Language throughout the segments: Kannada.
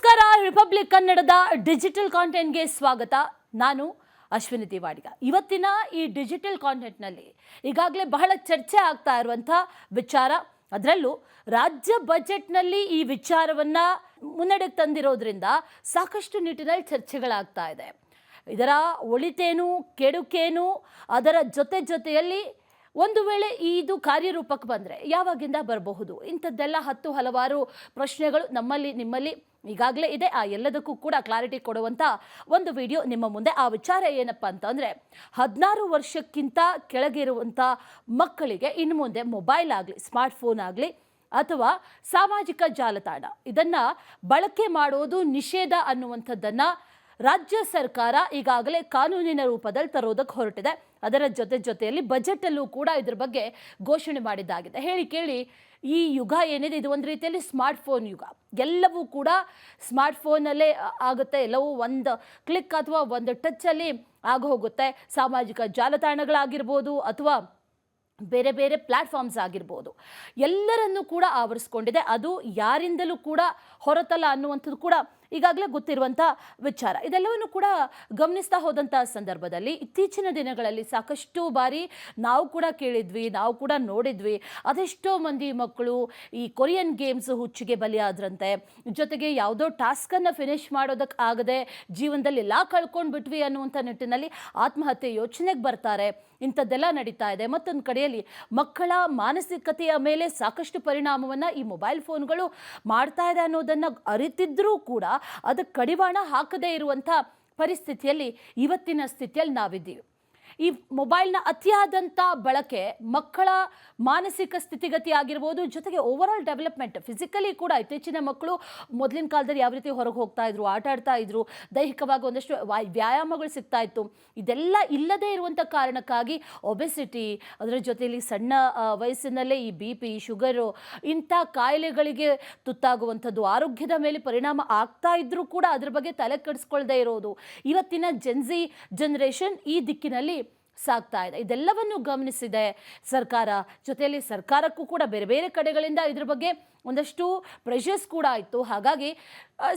ನಮಸ್ಕಾರ. ರಿಪಬ್ಲಿಕ್ ಕನ್ನಡದ ಡಿಜಿಟಲ್ ಕಾಂಟೆಂಟ್ಗೆ ಸ್ವಾಗತ. ನಾನು ಅಶ್ವಿನಿ ತಿವಾಡಿಗ. ಇವತ್ತಿನ ಈ ಡಿಜಿಟಲ್ ಕಾಂಟೆಂಟ್ನಲ್ಲಿ ಈಗಾಗಲೇ ಬಹಳ ಚರ್ಚೆ ಆಗ್ತಾ ಇರುವಂಥ ವಿಚಾರ, ಅದರಲ್ಲೂ ರಾಜ್ಯ ಬಜೆಟ್ನಲ್ಲಿ ಈ ವಿಚಾರವನ್ನು ಮುನ್ನಡೆಗೆ ತಂದಿರೋದ್ರಿಂದ ಸಾಕಷ್ಟು ನಿಟ್ಟಿನಲ್ಲಿ ಚರ್ಚೆಗಳಾಗ್ತಾ ಇದೆ. ಇದರ ಒಳಿತೇನು ಕೆಡುಕೇನು, ಅದರ ಜೊತೆಯಲ್ಲಿ ಒಂದು ವೇಳೆ ಇದು ಕಾರ್ಯರೂಪಕ್ಕೆ ಬಂದರೆ ಯಾವಾಗಿಂದ ಬರಬಹುದು, ಇಂಥದ್ದೆಲ್ಲ ಹಲವಾರು ಪ್ರಶ್ನೆಗಳು ನಮ್ಮಲ್ಲಿ ನಿಮ್ಮಲ್ಲಿ ಈಗಾಗಲೇ ಇದೆ. ಆ ಎಲ್ಲದಕ್ಕೂ ಕೂಡ ಕ್ಲಾರಿಟಿ ಕೊಡುವಂಥ ಒಂದು ವಿಡಿಯೋ ನಿಮ್ಮ ಮುಂದೆ. ಆ ವಿಚಾರ ಏನಪ್ಪ ಅಂತಂದರೆ, 16 ವರ್ಷಕ್ಕಿಂತ ಕೆಳಗಿರುವಂಥ ಮಕ್ಕಳಿಗೆ ಇನ್ನು ಮುಂದೆ ಮೊಬೈಲ್ ಆಗಲಿ, ಸ್ಮಾರ್ಟ್ಫೋನ್ ಆಗಲಿ ಅಥವಾ ಸಾಮಾಜಿಕ ಜಾಲತಾಣ ಇದನ್ನು ಬಳಕೆ ಮಾಡೋದು ನಿಷೇಧ ಅನ್ನುವಂಥದ್ದನ್ನು ರಾಜ್ಯ ಸರ್ಕಾರ ಈಗಾಗಲೇ ಕಾನೂನಿನ ರೂಪದಲ್ಲಿ ತರೋದಕ್ಕೆ ಹೊರಟಿದೆ. ಅದರ ಜೊತೆಯಲ್ಲಿ ಬಜೆಟಲ್ಲೂ ಕೂಡ ಇದ್ರ ಬಗ್ಗೆ ಘೋಷಣೆ ಮಾಡಿದ್ದಾಗಿದೆ. ಹೇಳಿ ಕೇಳಿ, ಈ ಯುಗ ಏನಿದೆ ಇದು ಒಂದು ರೀತಿಯಲ್ಲಿ ಸ್ಮಾರ್ಟ್ಫೋನ್ ಯುಗ. ಎಲ್ಲವೂ ಕೂಡ ಸ್ಮಾರ್ಟ್ಫೋನಲ್ಲೇ ಆಗುತ್ತೆ. ಎಲ್ಲವೂ ಒಂದು ಕ್ಲಿಕ್ ಅಥವಾ ಒಂದು ಟಚ್ಚಲ್ಲಿ ಆಗೋಗುತ್ತೆ. ಸಾಮಾಜಿಕ ಜಾಲತಾಣಗಳಾಗಿರ್ಬೋದು ಅಥವಾ ಬೇರೆ ಬೇರೆ ಪ್ಲ್ಯಾಟ್ಫಾರ್ಮ್ಸ್ ಆಗಿರ್ಬೋದು, ಎಲ್ಲರನ್ನೂ ಕೂಡ ಆವರಿಸ್ಕೊಂಡಿದೆ. ಅದು ಯಾರಿಂದಲೂ ಕೂಡ ಹೊರತಲ್ಲ ಅನ್ನುವಂಥದ್ದು ಕೂಡ ಈಗಾಗಲೇ ಗೊತ್ತಿರುವಂಥ ವಿಚಾರ. ಇದೆಲ್ಲವನ್ನು ಕೂಡ ಗಮನಿಸ್ತಾ ಹೋದಂಥ ಸಂದರ್ಭದಲ್ಲಿ ಇತ್ತೀಚಿನ ದಿನಗಳಲ್ಲಿ ಸಾಕಷ್ಟು ಬಾರಿ ನಾವು ಕೂಡ ಕೇಳಿದ್ವಿ, ನಾವು ಕೂಡ ನೋಡಿದ್ವಿ, ಅದೆಷ್ಟೋ ಮಂದಿ ಮಕ್ಕಳು ಈ ಕೊರಿಯನ್ ಗೇಮ್ಸ್ ಹುಚ್ಚಿಗೆ ಬಲಿಯಾದ್ರಂತೆ. ಜೊತೆಗೆ ಯಾವುದೋ ಟಾಸ್ಕನ್ನು ಫಿನಿಷ್ ಮಾಡೋದಕ್ಕೆ ಆಗದೆ ಜೀವನದಲ್ಲಿ ಎಲ್ಲ ಕಳ್ಕೊಂಡು ಬಿಟ್ವಿ ಅನ್ನುವಂಥ ನಿಟ್ಟಿನಲ್ಲಿ ಆತ್ಮಹತ್ಯೆ ಯೋಚನೆಗೆ ಬರ್ತಾರೆ. ಇಂಥದ್ದೆಲ್ಲ ನಡೀತಾ ಇದೆ. ಮತ್ತೊಂದು ಕಡೆಯಲ್ಲಿ ಮಕ್ಕಳ ಮಾನಸಿಕತೆಯ ಮೇಲೆ ಸಾಕಷ್ಟು ಪರಿಣಾಮವನ್ನು ಈ ಮೊಬೈಲ್ ಫೋನ್ಗಳು ಮಾಡ್ತಾ ಇದೆ ಅನ್ನೋದನ್ನು ಅರಿತಿದ್ರೂ ಕೂಡ ಅದಕ್ಕೆ ಕಡಿವಾಣ ಹಾಕದೇ ಇರುವಂಥ ಪರಿಸ್ಥಿತಿಯಲ್ಲಿ ಇವತ್ತಿನ ಸ್ಥಿತಿಯಲ್ಲಿ ನಾವಿದ್ದೀವಿ. ಈ ಮೊಬೈಲ್ನ ಅತಿಯಾದಂಥ ಬಳಕೆ ಮಕ್ಕಳ ಮಾನಸಿಕ ಸ್ಥಿತಿಗತಿ ಆಗಿರ್ಬೋದು, ಜೊತೆಗೆ ಓವರಾಲ್ ಡೆವಲಪ್ಮೆಂಟ್ ಫಿಸಿಕಲಿ ಕೂಡ ಇತ್ತೀಚಿನ ಮಕ್ಕಳು ಮೊದಲಿನ ಕಾಲದಲ್ಲಿ ಯಾವ ರೀತಿ ಹೊರಗೆ ಹೋಗ್ತಾ ಇದ್ರು, ಆಟ ಆಡ್ತಾ ಇದ್ರು, ದೈಹಿಕವಾಗಿ ಒಂದಷ್ಟು ವ್ಯಾಯಾಮಗಳು ಸಿಗ್ತಾ ಇತ್ತು. ಇದೆಲ್ಲ ಇಲ್ಲದೇ ಇರುವಂಥ ಕಾರಣಕ್ಕಾಗಿ ಒಬೆಸಿಟಿ, ಅದರ ಜೊತೆಯಲ್ಲಿ ಸಣ್ಣ ವಯಸ್ಸಿನಲ್ಲೇ ಈ BP, ಶುಗರು, ಇಂಥ ಕಾಯಿಲೆಗಳಿಗೆ ತುತ್ತಾಗುವಂಥದ್ದು, ಆರೋಗ್ಯದ ಮೇಲೆ ಪರಿಣಾಮ ಆಗ್ತಾ ಇದ್ರೂ ಕೂಡ ಅದ್ರ ಬಗ್ಗೆ ತಲೆ ಕೆಡಿಸ್ಕೊಳ್ದೇ ಇರೋದು ಇವತ್ತಿನ ಜೆನ್ಜಿ ಜನರೇಷನ್ ಈ ದಿಕ್ಕಿನಲ್ಲಿ ಸಾಗ್ತಾ ಇದೆ. ಇದೆಲ್ಲವನ್ನು ಗಮನಿಸಿದೆ ಸರ್ಕಾರ. ಜೊತೆಯಲ್ಲಿ ಸರ್ಕಾರಕ್ಕೂ ಕೂಡ ಬೇರೆ ಬೇರೆ ಕಡೆಗಳಿಂದ ಇದ್ರ ಬಗ್ಗೆ ಒಂದಷ್ಟು ಪ್ರೆಷರ್ಸ್ ಕೂಡ ಆಯಿತು. ಹಾಗಾಗಿ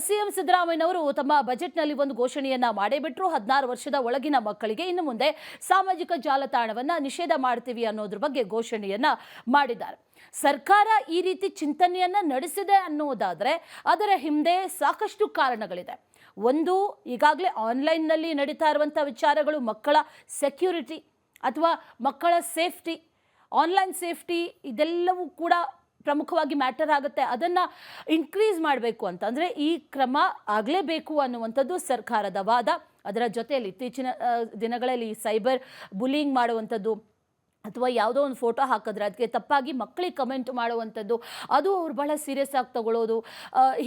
CM ಸಿದ್ದರಾಮಯ್ಯನವರು ತಮ್ಮ ಬಜೆಟ್ನಲ್ಲಿ ಒಂದು ಘೋಷಣೆಯನ್ನು ಮಾಡೇ ಬಿಟ್ಟರು. 16 ವರ್ಷದ ಒಳಗಿನ ಮಕ್ಕಳಿಗೆ ಇನ್ನು ಮುಂದೆ ಸಾಮಾಜಿಕ ಜಾಲತಾಣವನ್ನು ನಿಷೇಧ ಮಾಡ್ತೀವಿ ಅನ್ನೋದ್ರ ಬಗ್ಗೆ ಘೋಷಣೆಯನ್ನು ಮಾಡಿದ್ದಾರೆ. ಸರ್ಕಾರ ಈ ರೀತಿ ಚಿಂತನೆಯನ್ನು ನಡೆಸಿದೆ ಅನ್ನೋದಾದರೆ ಅದರ ಹಿಂದೆ ಸಾಕಷ್ಟು ಕಾರಣಗಳಿದೆ. ಒಂದು, ಈಗಾಗಲೇ ಆನ್ಲೈನ್ನಲ್ಲಿ ನಡೀತಾ ಇರುವಂಥ ವಿಚಾರಗಳು, ಮಕ್ಕಳ ಸೆಕ್ಯೂರಿಟಿ ಅಥವಾ ಮಕ್ಕಳ ಸೇಫ್ಟಿ, ಆನ್ಲೈನ್ ಸೇಫ್ಟಿ, ಇದೆಲ್ಲವೂ ಕೂಡ ಪ್ರಮುಖವಾಗಿ ಮ್ಯಾಟರ್ ಆಗುತ್ತೆ. ಅದನ್ನು ಇನ್ಕ್ರೀಸ್ ಮಾಡಬೇಕು ಅಂತಂದರೆ ಈ ಕ್ರಮ ಆಗಲೇಬೇಕು ಅನ್ನುವಂಥದ್ದು ಸರ್ಕಾರದ ವಾದ. ಅದರ ಜೊತೆಯಲ್ಲಿ ಇತ್ತೀಚಿನ ದಿನಗಳಲ್ಲಿ ಸೈಬರ್ ಬುಲಿಂಗ್ ಮಾಡುವಂಥದ್ದು ಅಥವಾ ಯಾವುದೋ ಒಂದು ಫೋಟೋ ಹಾಕಿದ್ರೆ ಅದಕ್ಕೆ ತಪ್ಪಾಗಿ ಮಕ್ಕಳಿಗೆ ಕಮೆಂಟ್ ಮಾಡುವಂಥದ್ದು, ಅದು ಅವ್ರು ಬಹಳ ಸೀರಿಯಸ್ ಆಗಿ ತಗೊಳ್ಳೋದು,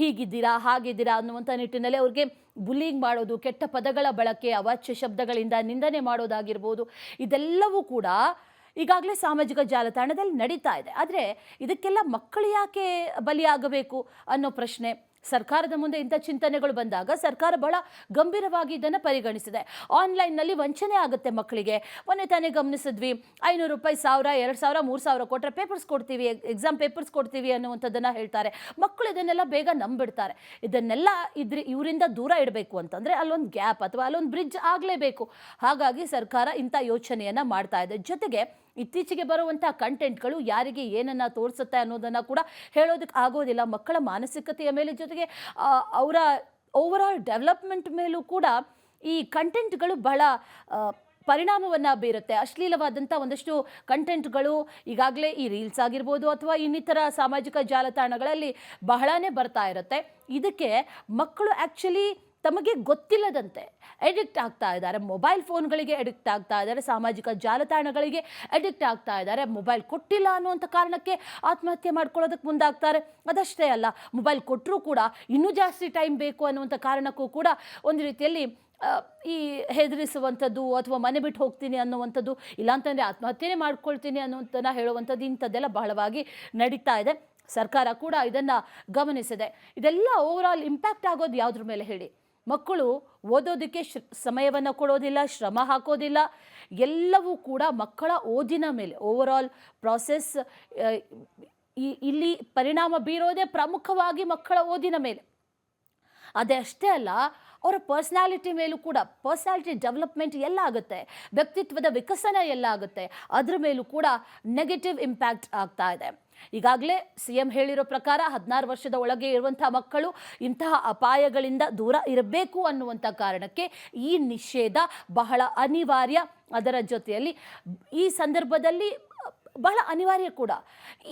ಹೀಗಿದ್ದೀರಾ ಹಾಗಿದ್ದೀರಾ ಅನ್ನುವಂಥ ನಿಟ್ಟಿನಲ್ಲಿ ಅವ್ರಿಗೆ ಬುಲ್ಲಿಂಗ್ ಮಾಡೋದು, ಕೆಟ್ಟ ಪದಗಳ ಬಳಕೆ, ಅವಾಚ್ಯ ಶಬ್ದಗಳಿಂದ ನಿಂದನೆ ಮಾಡೋದಾಗಿರ್ಬೋದು, ಇದೆಲ್ಲವೂ ಕೂಡ ಈಗಾಗಲೇ ಸಾಮಾಜಿಕ ಜಾಲತಾಣದಲ್ಲಿ ನಡೀತಾ ಇದೆ. ಆದರೆ ಇದಕ್ಕೆಲ್ಲ ಮಕ್ಕಳು ಯಾಕೆ ಬಲಿಯಾಗಬೇಕು ಅನ್ನೋ ಪ್ರಶ್ನೆ ಸರ್ಕಾರದ ಮುಂದೆ ಇಂಥ ಚಿಂತನೆಗಳು ಬಂದಾಗ ಸರ್ಕಾರ ಬಹಳ ಗಂಭೀರವಾಗಿ ಇದನ್ನು ಪರಿಗಣಿಸಿದೆ. ಆನ್ಲೈನ್ನಲ್ಲಿ ವಂಚನೆ ಆಗುತ್ತೆ ಮಕ್ಕಳಿಗೆ. ಮೊನ್ನೆ ತಾನೇ ಗಮನಿಸಿದ್ವಿ, 500 ರೂಪಾಯಿ, 1000, 2000, 3000 ಕೊಟ್ಟರೆ ಪೇಪರ್ಸ್ ಕೊಡ್ತೀವಿ, ಎಕ್ಸಾಮ್ ಪೇಪರ್ಸ್ ಕೊಡ್ತೀವಿ ಅನ್ನುವಂಥದ್ದನ್ನು ಹೇಳ್ತಾರೆ. ಮಕ್ಕಳು ಇದನ್ನೆಲ್ಲ ಬೇಗ ನಂಬಿಡ್ತಾರೆ. ಇದನ್ನೆಲ್ಲ ಇವರಿಂದ ದೂರ ಇಡಬೇಕು ಅಂತಂದರೆ ಅಲ್ಲೊಂದು ಗ್ಯಾಪ್ ಅಥವಾ ಅಲ್ಲೊಂದು ಬ್ರಿಡ್ಜ್ ಆಗಲೇಬೇಕು. ಹಾಗಾಗಿ ಸರ್ಕಾರ ಇಂಥ ಯೋಚನೆಯನ್ನು ಮಾಡ್ತಾ ಇದೆ. ಜೊತೆಗೆ ಇತ್ತೀಚೆಗೆ ಬರುವಂಥ ಕಂಟೆಂಟ್ಗಳು ಯಾರಿಗೆ ಏನನ್ನು ತೋರಿಸುತ್ತೆ ಅನ್ನೋದನ್ನು ಕೂಡ ಹೇಳೋದಕ್ಕೆ ಆಗೋದಿಲ್ಲ. ಮಕ್ಕಳ ಮಾನಸಿಕತೆಯ ಮೇಲೆ, ಜೊತೆಗೆ ಅವರ ಓವರಾಲ್ ಡೆವಲಪ್ಮೆಂಟ್ ಮೇಲೂ ಕೂಡ ಈ ಕಂಟೆಂಟ್ಗಳು ಬಹಳ ಪರಿಣಾಮವನ್ನು ಬೀರುತ್ತೆ. ಅಶ್ಲೀಲವಾದಂಥ ಒಂದಷ್ಟು ಕಂಟೆಂಟ್ಗಳು ಈಗಾಗಲೇ ಈ ರೀಲ್ಸ್ ಆಗಿರ್ಬೋದು ಅಥವಾ ಇನ್ನಿತರ ಸಾಮಾಜಿಕ ಜಾಲತಾಣಗಳಲ್ಲಿ ಬಹಳನೇ ಬರ್ತಾ ಇರುತ್ತೆ. ಇದಕ್ಕೆ ಮಕ್ಕಳು ಆ್ಯಕ್ಚುಲಿ ತಮಗೆ ಗೊತ್ತಿಲ್ಲದಂತೆ ಎಡಿಕ್ಟ್ ಆಗ್ತಾ ಇದ್ದಾರೆ. ಮೊಬೈಲ್ ಫೋನ್ಗಳಿಗೆ ಎಡಿಕ್ಟ್ ಆಗ್ತಾ ಇದ್ದಾರೆ, ಸಾಮಾಜಿಕ ಜಾಲತಾಣಗಳಿಗೆ ಎಡಿಕ್ಟ್ ಆಗ್ತಾ ಇದ್ದಾರೆ. ಮೊಬೈಲ್ ಕೊಟ್ಟಿಲ್ಲ ಅನ್ನುವಂಥ ಕಾರಣಕ್ಕೆ ಆತ್ಮಹತ್ಯೆ ಮಾಡ್ಕೊಳ್ಳೋದಕ್ಕೆ ಮುಂದಾಗ್ತಾರೆ. ಅದಷ್ಟೇ ಅಲ್ಲ, ಮೊಬೈಲ್ ಕೊಟ್ಟರೂ ಕೂಡ ಇನ್ನೂ ಜಾಸ್ತಿ ಟೈಮ್ ಬೇಕು ಅನ್ನುವಂಥ ಕಾರಣಕ್ಕೂ ಕೂಡ ಒಂದು ರೀತಿಯಲ್ಲಿ ಈ ಹೆದರಿಸುವಂಥದ್ದು ಅಥವಾ ಮನೆ ಬಿಟ್ಟು ಹೋಗ್ತೀನಿ ಅನ್ನುವಂಥದ್ದು, ಇಲ್ಲಾಂತಂದರೆ ಆತ್ಮಹತ್ಯೆನೇ ಮಾಡ್ಕೊಳ್ತೀನಿ ಅನ್ನುವಂಥದ್ದನ್ನು ಹೇಳುವಂಥದ್ದು, ಇಂಥದ್ದೆಲ್ಲ ಬಹಳವಾಗಿ ನಡೀತಾ ಇದೆ. ಸರ್ಕಾರ ಕೂಡ ಇದನ್ನು ಗಮನಿಸಿದೆ. ಇದೆಲ್ಲ ಓವರಾಲ್ ಇಂಪ್ಯಾಕ್ಟ್ ಆಗೋದು ಯಾವುದ್ರ ಮೇಲೆ ಹೇಳಿ? ಮಕ್ಕಳು ಓದೋದಕ್ಕೆ ಸಮಯವನ್ನು ಕೊಡೋದಿಲ್ಲ, ಶ್ರಮ ಹಾಕೋದಿಲ್ಲ. ಎಲ್ಲವೂ ಕೂಡ ಮಕ್ಕಳ ಓದಿನ ಮೇಲೆ ಓವರಾಲ್ ಪ್ರಾಸೆಸ್ ಇಲ್ಲಿ ಪರಿಣಾಮ ಬೀರೋದೇ ಪ್ರಮುಖವಾಗಿ ಮಕ್ಕಳ ಓದಿನ ಮೇಲೆ. ಅದೇ ಅಷ್ಟೇ ಅಲ್ಲ, ಅವರ ಪರ್ಸ್ನಾಲಿಟಿ ಮೇಲೂ ಕೂಡ, ಪರ್ಸ್ನಾಲಿಟಿ ಡೆವಲಪ್ಮೆಂಟ್ ಎಲ್ಲ ಆಗುತ್ತೆ, ವ್ಯಕ್ತಿತ್ವದ ವಿಕಸನ ಎಲ್ಲ ಆಗುತ್ತೆ, ಅದ್ರ ಮೇಲೂ ಕೂಡ ನೆಗೆಟಿವ್ ಇಂಪ್ಯಾಕ್ಟ್ ಆಗ್ತಾ ಇದೆ. ಈಗಾಗಲೇ CM ಹೇಳಿರೋ ಪ್ರಕಾರ 16 ವರ್ಷದ ಒಳಗೆ ಇರುವಂಥ ಮಕ್ಕಳು ಇಂತಹ ಅಪಾಯಗಳಿಂದ ದೂರ ಇರಬೇಕು ಅನ್ನುವಂಥ ಕಾರಣಕ್ಕೆ ಈ ನಿಷೇಧ ಬಹಳ ಅನಿವಾರ್ಯ. ಅದರ ಜೊತೆಯಲ್ಲಿ ಈ ಸಂದರ್ಭದಲ್ಲಿ ಬಹಳ ಅನಿವಾರ್ಯ ಕೂಡ.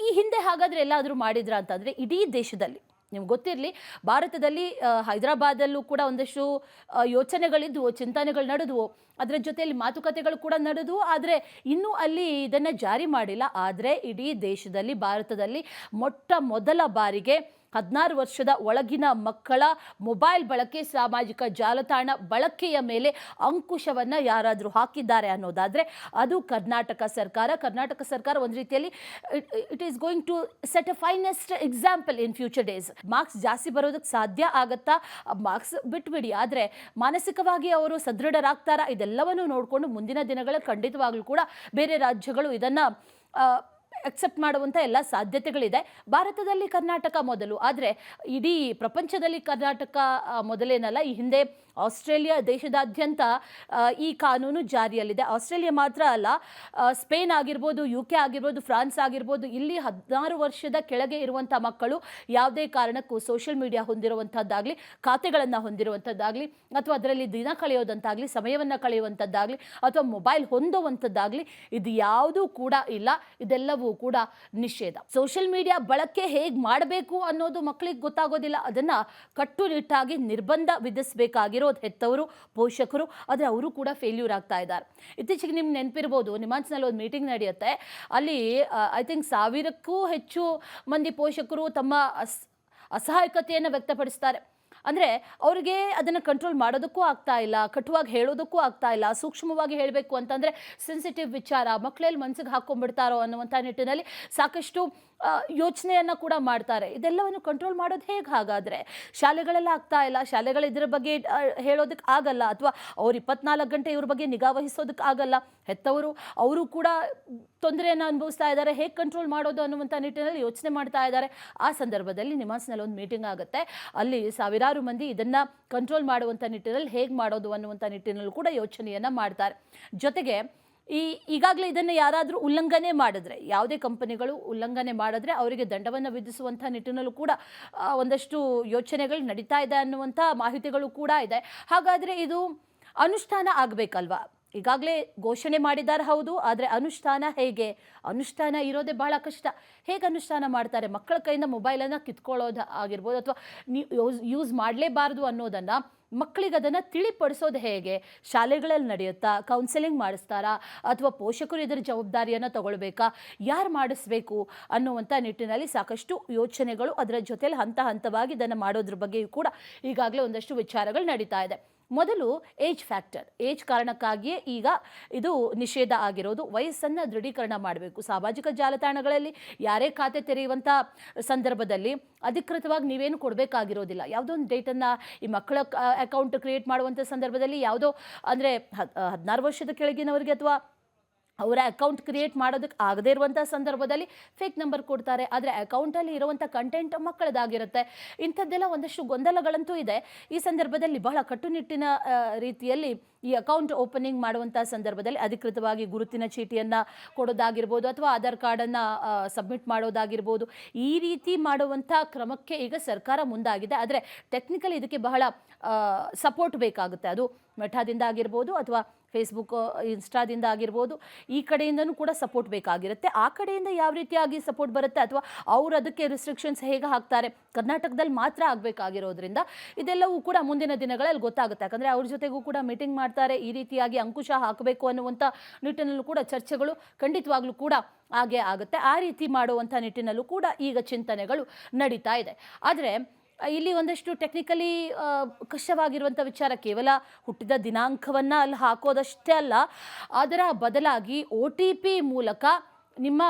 ಈ ಹಿಂದೆ ಹಾಗಾದರೆ ಎಲ್ಲಾದರೂ ಮಾಡಿದ್ರ ಅಂತಂದರೆ ಇಡೀ ದೇಶದಲ್ಲಿ ನಿಮ್ಗೆ ಗೊತ್ತಿರಲಿ, ಭಾರತದಲ್ಲಿ ಹೈದರಾಬಾದಲ್ಲೂ ಕೂಡ ಒಂದಷ್ಟು ಯೋಚನೆಗಳಿದ್ವು, ಚಿಂತನೆಗಳು ನಡೆದವು, ಅದರ ಜೊತೆಯಲ್ಲಿ ಮಾತುಕತೆಗಳು ಕೂಡ ನಡೆದವು. ಆದರೆ ಇನ್ನೂ ಅಲ್ಲಿ ಇದನ್ನು ಜಾರಿ ಮಾಡಿಲ್ಲ. ಆದರೆ ಇಡೀ ದೇಶದಲ್ಲಿ, ಭಾರತದಲ್ಲಿ ಮೊಟ್ಟ ಮೊದಲ ಬಾರಿಗೆ 16 ವರ್ಷದ ಒಳಗಿನ ಮಕ್ಕಳ ಮೊಬೈಲ್ ಬಳಕೆ, ಸಾಮಾಜಿಕ ಜಾಲತಾಣ ಬಳಕೆಯ ಮೇಲೆ ಅಂಕುಶವನ್ನು ಯಾರಾದರೂ ಹಾಕಿದ್ದಾರೆ ಅನ್ನೋದಾದರೆ ಅದು ಕರ್ನಾಟಕ ಸರ್ಕಾರ. ಕರ್ನಾಟಕ ಸರ್ಕಾರ ಒಂದು ರೀತಿಯಲ್ಲಿ it is going to set a finest example in future days. Marks ಜಾಸ್ತಿ ಬರೋದಕ್ಕೆ ಸಾಧ್ಯ ಆಗತ್ತಾ? ಮಾರ್ಕ್ಸ್ ಬಿಟ್ಬಿಡಿ, ಆದರೆ ಮಾನಸಿಕವಾಗಿ ಅವರು ಸದೃಢರಾಗ್ತಾರಾ? ಇದೆಲ್ಲವನ್ನು ನೋಡಿಕೊಂಡು ಮುಂದಿನ ದಿನಗಳ ಖಂಡಿತವಾಗ್ಲೂ ಕೂಡ ಬೇರೆ ರಾಜ್ಯಗಳು ಇದನ್ನು ಅಕ್ಸೆಪ್ಟ್ ಮಾಡುವಂಥ ಎಲ್ಲ ಸಾಧ್ಯತೆಗಳಿದೆ. ಭಾರತದಲ್ಲಿ ಕರ್ನಾಟಕ ಮೊದಲು, ಆದರೆ ಇಡೀ ಪ್ರಪಂಚದಲ್ಲಿ ಕರ್ನಾಟಕ ಮೊದಲೇನಲ್ಲ. ಈ ಹಿಂದೆ ಆಸ್ಟ್ರೇಲಿಯಾ ದೇಶದಾದ್ಯಂತ ಈ ಕಾನೂನು ಜಾರಿಯಲ್ಲಿದೆ. ಆಸ್ಟ್ರೇಲಿಯಾ ಮಾತ್ರ ಅಲ್ಲ, ಸ್ಪೇನ್ ಆಗಿರ್ಬೋದು, UK ಆಗಿರ್ಬೋದು, ಫ್ರಾನ್ಸ್ ಆಗಿರ್ಬೋದು, ಇಲ್ಲಿ 16 ವರ್ಷದ ಕೆಳಗೆ ಇರುವಂಥ ಮಕ್ಕಳು ಯಾವುದೇ ಕಾರಣಕ್ಕೂ ಸೋಷಿಯಲ್ ಮೀಡಿಯಾ ಹೊಂದಿರುವಂಥದ್ದಾಗಲಿ, ಖಾತೆಗಳನ್ನು ಹೊಂದಿರುವಂಥದ್ದಾಗಲಿ, ಅಥವಾ ಅದರಲ್ಲಿ ದಿನ ಕಳೆಯೋದಂತಾಗಲಿ, ಸಮಯವನ್ನು ಕಳೆಯುವಂಥದ್ದಾಗಲಿ, ಅಥವಾ ಮೊಬೈಲ್ ಹೊಂದುವಂಥದ್ದಾಗಲಿ, ಇದು ಯಾವುದೂ ಕೂಡ ಇಲ್ಲ. ಇದೆಲ್ಲವೂ ಕೂಡ ನಿಷೇಧ. ಸೋಷಿಯಲ್ ಮೀಡಿಯಾ ಬಳಕೆ ಹೇಗೆ ಮಾಡಬೇಕು ಅನ್ನೋದು ಮಕ್ಕಳಿಗೆ ಗೊತ್ತಾಗೋದಿಲ್ಲ. ಅದನ್ನು ಕಟ್ಟುನಿಟ್ಟಾಗಿ ನಿರ್ಬಂಧ ವಿಧಿಸಬೇಕಾಗಿರೋದು ಹೆತ್ತವರು, ಪೋಷಕರು. ಆದರೆ ಅವರು ಕೂಡ ಫೇಲ್ಯೂರ್ ಆಗ್ತಾ ಇದ್ದಾರೆ. ಇತ್ತೀಚೆಗೆ ನಿಮ್ಗೆ ನೆನಪಿರ್ಬೋದು, ನಿಮಾನ್ಸ್ನಲ್ಲಿ ಒಂದು ಮೀಟಿಂಗ್ ನಡೆಯುತ್ತೆ. ಅಲ್ಲಿ ಐ ಥಿಂಕ್ 1000ಕ್ಕೂ ಹೆಚ್ಚು ಮಂದಿ ಪೋಷಕರು ತಮ್ಮ ಅಸಹಾಯಕತೆಯನ್ನು ವ್ಯಕ್ತಪಡಿಸ್ತಾರೆ. ಅಂದರೆ ಅವರಿಗೆ ಅದನ್ನು ಕಂಟ್ರೋಲ್ ಮಾಡೋದಕ್ಕೂ ಆಗ್ತಾ ಇಲ್ಲ, ಕಟುವಾಗಿ ಹೇಳೋದಕ್ಕೂ ಆಗ್ತಾ ಇಲ್ಲ. ಸೂಕ್ಷ್ಮವಾಗಿ ಹೇಳಬೇಕು ಅಂತಂದರೆ ಸೆನ್ಸಿಟಿವ್ ವಿಚಾರ, ಮಕ್ಕಳಲ್ಲಿ ಮನಸ್ಸಿಗೆ ಹಾಕ್ಕೊಂಡ್ಬಿಡ್ತಾರೋ ಅನ್ನುವಂಥ ನಿಟ್ಟಿನಲ್ಲಿ ಸಾಕಷ್ಟು ಯೋಚನೆಯನ್ನು ಕೂಡ ಮಾಡ್ತಾರೆ. ಇದೆಲ್ಲವನ್ನು ಕಂಟ್ರೋಲ್ ಮಾಡೋದು ಹೇಗೆ ಹಾಗಾದರೆ? ಶಾಲೆಗಳೆಲ್ಲ ಆಗ್ತಾ ಇಲ್ಲ, ಶಾಲೆಗಳು ಇದರ ಬಗ್ಗೆ ಹೇಳೋದಕ್ಕೆ ಆಗಲ್ಲ, ಅಥವಾ ಅವ್ರು 24 ಗಂಟೆ ಇವ್ರ ಬಗ್ಗೆ ನಿಗಾ ವಹಿಸೋದಕ್ಕೆ ಆಗಲ್ಲ. ಹೆತ್ತವರು ಅವರು ಕೂಡ ತೊಂದರೆಯನ್ನು ಅನುಭವಿಸ್ತಾ ಇದ್ದಾರೆ. ಹೇಗೆ ಕಂಟ್ರೋಲ್ ಮಾಡೋದು ಅನ್ನುವಂಥ ನಿಟ್ಟಿನಲ್ಲಿ ಯೋಚನೆ ಮಾಡ್ತಾ ಇದ್ದಾರೆ. ಆ ಸಂದರ್ಭದಲ್ಲಿ ನಿಮಾನ್ಸ್ನಲ್ಲಿ ಒಂದು ಮೀಟಿಂಗ್ ಆಗುತ್ತೆ. ಅಲ್ಲಿ ಸಾವಿರಾರು ಮಂದಿ ಇದನ್ನು ಕಂಟ್ರೋಲ್ ಮಾಡುವಂಥ ನಿಟ್ಟಿನಲ್ಲಿ ಹೇಗೆ ಮಾಡೋದು ಅನ್ನುವಂಥ ನಿಟ್ಟಿನಲ್ಲೂ ಕೂಡ ಯೋಚನೆಯನ್ನು ಮಾಡ್ತಾರೆ. ಜೊತೆಗೆ ಈಗಾಗಲೇ ಇದನ್ನು ಯಾರಾದರೂ ಉಲ್ಲಂಘನೆ ಮಾಡಿದ್ರೆ, ಯಾವುದೇ ಕಂಪನಿಗಳು ಉಲ್ಲಂಘನೆ ಮಾಡಿದ್ರೆ ಅವರಿಗೆ ದಂಡವನ್ನು ವಿಧಿಸುವಂಥ ನಿಟ್ಟಿನಲ್ಲೂ ಕೂಡ ಒಂದಷ್ಟು ಯೋಚನೆಗಳು ನಡೀತಾ ಇದೆ ಅನ್ನುವಂಥ ಮಾಹಿತಿಗಳು ಕೂಡ ಇದೆ. ಹಾಗಾದರೆ ಇದು ಅನುಷ್ಠಾನ ಆಗಬೇಕಲ್ವಾ? ಈಗಾಗಲೇ ಘೋಷಣೆ ಮಾಡಿದ್ದಾರೆ ಹೌದು, ಆದರೆ ಅನುಷ್ಠಾನ ಹೇಗೆ? ಅನುಷ್ಠಾನ ಇರೋದೇ ಬಹಳ ಕಷ್ಟ. ಹೇಗೆ ಅನುಷ್ಠಾನ ಮಾಡ್ತಾರೆ? ಮಕ್ಕಳ ಕೈಯಿಂದ ಮೊಬೈಲನ್ನು ಕಿತ್ಕೊಳ್ಳೋದು ಆಗಿರ್ಬೋದು, ಅಥವಾ ಯೂಸ್ ಮಾಡಲೇಬಾರ್ದು ಅನ್ನೋದನ್ನು ಮಕ್ಕಳಿಗೆ ಅದನ್ನು ತಿಳಿಪಡಿಸೋದು ಹೇಗೆ? ಶಾಲೆಗಳಲ್ಲಿ ನಡೆಯುತ್ತಾ? ಕೌನ್ಸೆಲಿಂಗ್ ಮಾಡಿಸ್ತಾರಾ? ಅಥವಾ ಪೋಷಕರು ಇದರ ಜವಾಬ್ದಾರಿಯನ್ನು ತಗೊಳ್ಬೇಕಾ? ಯಾರು ಮಾಡಿಸ್ಬೇಕು ಅನ್ನುವಂಥ ನಿಟ್ಟಿನಲ್ಲಿ ಸಾಕಷ್ಟು ಯೋಚನೆಗಳು, ಅದರ ಜೊತೆಯಲ್ಲಿ ಹಂತ ಹಂತವಾಗಿ ಇದನ್ನು ಮಾಡೋದ್ರ ಬಗ್ಗೆಯೂ ಕೂಡ ಈಗಾಗಲೇ ಒಂದಷ್ಟು ವಿಚಾರಗಳು ನಡೀತಾ ಇದೆ. ಮೊದಲು ಏಜ್ ಫ್ಯಾಕ್ಟರ್, ಏಜ್ ಕಾರಣಕ್ಕಾಗಿಯೇ ಈಗ ಇದು ನಿಷೇಧ ಆಗಿರೋದು. ವಯಸ್ಸನ್ನು ದೃಢೀಕರಣ ಮಾಡಬೇಕು. ಸಾಮಾಜಿಕ ಜಾಲತಾಣಗಳಲ್ಲಿ ಯಾರೇ ಖಾತೆ ತೆರೆಯುವಂಥ ಸಂದರ್ಭದಲ್ಲಿ ಅಧಿಕೃತವಾಗಿ ನೀವೇನು ಕೊಡಬೇಕಾಗಿರೋದಿಲ್ಲ. ಯಾವುದೋ ಒಂದು ಡೇಟನ್ನು ಈ ಮಕ್ಕಳ ಅಕೌಂಟ್ ಕ್ರಿಯೇಟ್ ಮಾಡುವಂಥ ಸಂದರ್ಭದಲ್ಲಿ ಯಾವುದೋ ಅಂದರೆ 16 ವರ್ಷದ ಕೆಳಗಿನವರಿಗೆ ಅಥವಾ ಅವರ ಅಕೌಂಟ್ ಕ್ರಿಯೇಟ್ ಮಾಡೋದಕ್ಕೆ ಆಗದೇ ಇರುವಂಥ ಸಂದರ್ಭದಲ್ಲಿ ಫೇಕ್ ನಂಬರ್ ಕೊಡ್ತಾರೆ. ಆದರೆ ಅಕೌಂಟಲ್ಲಿ ಇರುವಂಥ ಕಂಟೆಂಟ್ ಮಕ್ಕಳದಾಗಿರುತ್ತೆ. ಇಂಥದ್ದೆಲ್ಲ ಒಂದಷ್ಟು ಗೊಂದಲಗಳಂತೂ ಇದೆ. ಈ ಸಂದರ್ಭದಲ್ಲಿ ಬಹಳ ಕಟ್ಟುನಿಟ್ಟಿನ ರೀತಿಯಲ್ಲಿ ಈ ಅಕೌಂಟ್ ಓಪನಿಂಗ್ ಮಾಡುವಂಥ ಸಂದರ್ಭದಲ್ಲಿ ಅಧಿಕೃತವಾಗಿ ಗುರುತಿನ ಚೀಟಿಯನ್ನು ಕೊಡೋದಾಗಿರ್ಬೋದು, ಅಥವಾ ಆಧಾರ್ ಕಾರ್ಡನ್ನು ಸಬ್ಮಿಟ್ ಮಾಡೋದಾಗಿರ್ಬೋದು, ಈ ರೀತಿ ಮಾಡುವಂಥ ಕ್ರಮಕ್ಕೆ ಈಗ ಸರ್ಕಾರ ಮುಂದಾಗಿದೆ. ಆದರೆ ಟೆಕ್ನಿಕಲಿ ಇದಕ್ಕೆ ಬಹಳ ಸಪೋರ್ಟ್ ಬೇಕಾಗುತ್ತೆ. ಅದು ಮೆಟಾದಿಂದ ಆಗಿರ್ಬೋದು, ಅಥವಾ ಫೇಸ್ಬುಕ್, ಇನ್ಸ್ಟಾದಿಂದ ಆಗಿರ್ಬೋದು, ಈ ಕಡೆಯಿಂದನೂ ಕೂಡ ಸಪೋರ್ಟ್ ಬೇಕಾಗಿರುತ್ತೆ. ಆ ಕಡೆಯಿಂದ ಯಾವ ರೀತಿಯಾಗಿ ಸಪೋರ್ಟ್ ಬರುತ್ತೆ, ಅಥವಾ ಅವರು ಅದಕ್ಕೆ ರಿಸ್ಟ್ರಿಕ್ಷನ್ಸ್ ಹೇಗೆ ಹಾಕ್ತಾರೆ, ಕರ್ನಾಟಕದಲ್ಲಿ ಮಾತ್ರ ಆಗಬೇಕಾಗಿರೋದ್ರಿಂದ ಇದೆಲ್ಲವೂ ಕೂಡ ಮುಂದಿನ ದಿನಗಳಲ್ಲಿ ಗೊತ್ತಾಗುತ್ತೆ. ಯಾಕಂದರೆ ಅವ್ರ ಜೊತೆಗೂ ಕೂಡ ಮೀಟಿಂಗ್ ಮಾಡ್ತಾರೆ. ಈ ರೀತಿಯಾಗಿ ಅಂಕುಶ ಹಾಕಬೇಕು ಅನ್ನುವಂಥ ನಿಟ್ಟಿನಲ್ಲೂ ಕೂಡ ಚರ್ಚೆಗಳು ಖಂಡಿತವಾಗ್ಲೂ ಕೂಡ ಹಾಗೇ ಆಗುತ್ತೆ. ಆ ರೀತಿ ಮಾಡುವಂಥ ನಿಟ್ಟಿನಲ್ಲೂ ಕೂಡ ಈಗ ಚಿಂತನೆಗಳು ನಡೀತಾ ಇದೆ. ಆದರೆ ಇಲ್ಲಿ ಒಂದಷ್ಟು ಟೆಕ್ನಿಕಲಿ ಕಷ್ಟವಾಗಿರುವಂಥ ವಿಚಾರ, ಕೇವಲ ಹುಟ್ಟಿದ ದಿನಾಂಕವನ್ನು ಅಲ್ಲಿ ಹಾಕೋದಷ್ಟೇ ಅಲ್ಲ, ಅದರ ಬದಲಾಗಿ OTP ಮೂಲಕ ನಿಮ್ಮ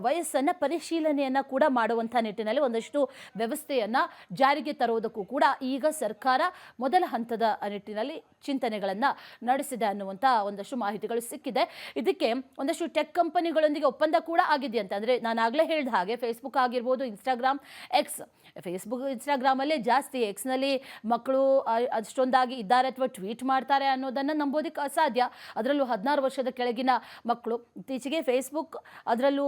ವಯಸ್ಸನ್ನು ಪರಿಶೀಲನೆಯನ್ನು ಕೂಡ ಮಾಡುವಂಥ ನಿಟ್ಟಿನಲ್ಲಿ ಒಂದಷ್ಟು ವ್ಯವಸ್ಥೆಯನ್ನು ಜಾರಿಗೆ ತರುವುದಕ್ಕೂ ಕೂಡ ಈಗ ಸರ್ಕಾರ ಮೊದಲ ಹಂತದ ನಿಟ್ಟಿನಲ್ಲಿ ಚಿಂತನೆಗಳನ್ನು ನಡೆಸಿದೆ ಅನ್ನುವಂಥ ಒಂದಷ್ಟು ಮಾಹಿತಿಗಳು ಸಿಕ್ಕಿದೆ. ಇದಕ್ಕೆ ಒಂದಷ್ಟು ಟೆಕ್ ಕಂಪನಿಗಳೊಂದಿಗೆ ಒಪ್ಪಂದ ಕೂಡ ಆಗಿದೆಯಂತೆ. ಅಂದರೆ ನಾನು ಆಗಲೇ ಹೇಳಿದ ಹಾಗೆ ಫೇಸ್ಬುಕ್ ಆಗಿರ್ಬೋದು, ಇನ್ಸ್ಟಾಗ್ರಾಮ್, ಎಕ್ಸ್, ಫೇಸ್ಬುಕ್ ಇನ್ಸ್ಟಾಗ್ರಾಮಲ್ಲೇ ಜಾಸ್ತಿ, ಎಕ್ಸ್ನಲ್ಲಿ ಮಕ್ಕಳು ಅಷ್ಟೊಂದಾಗಿ ಇದ್ದಾರೆ ಅಥವಾ ಟ್ವೀಟ್ ಮಾಡ್ತಾರೆ ಅನ್ನೋದನ್ನು ನಂಬೋದಕ್ಕೆ ಅಸಾಧ್ಯ. ಅದರಲ್ಲೂ 16 ವರ್ಷದ ಕೆಳಗಿನ ಮಕ್ಕಳು. ಇತ್ತೀಚೆಗೆ ಫೇಸ್ಬುಕ್, ಅದರಲ್ಲೂ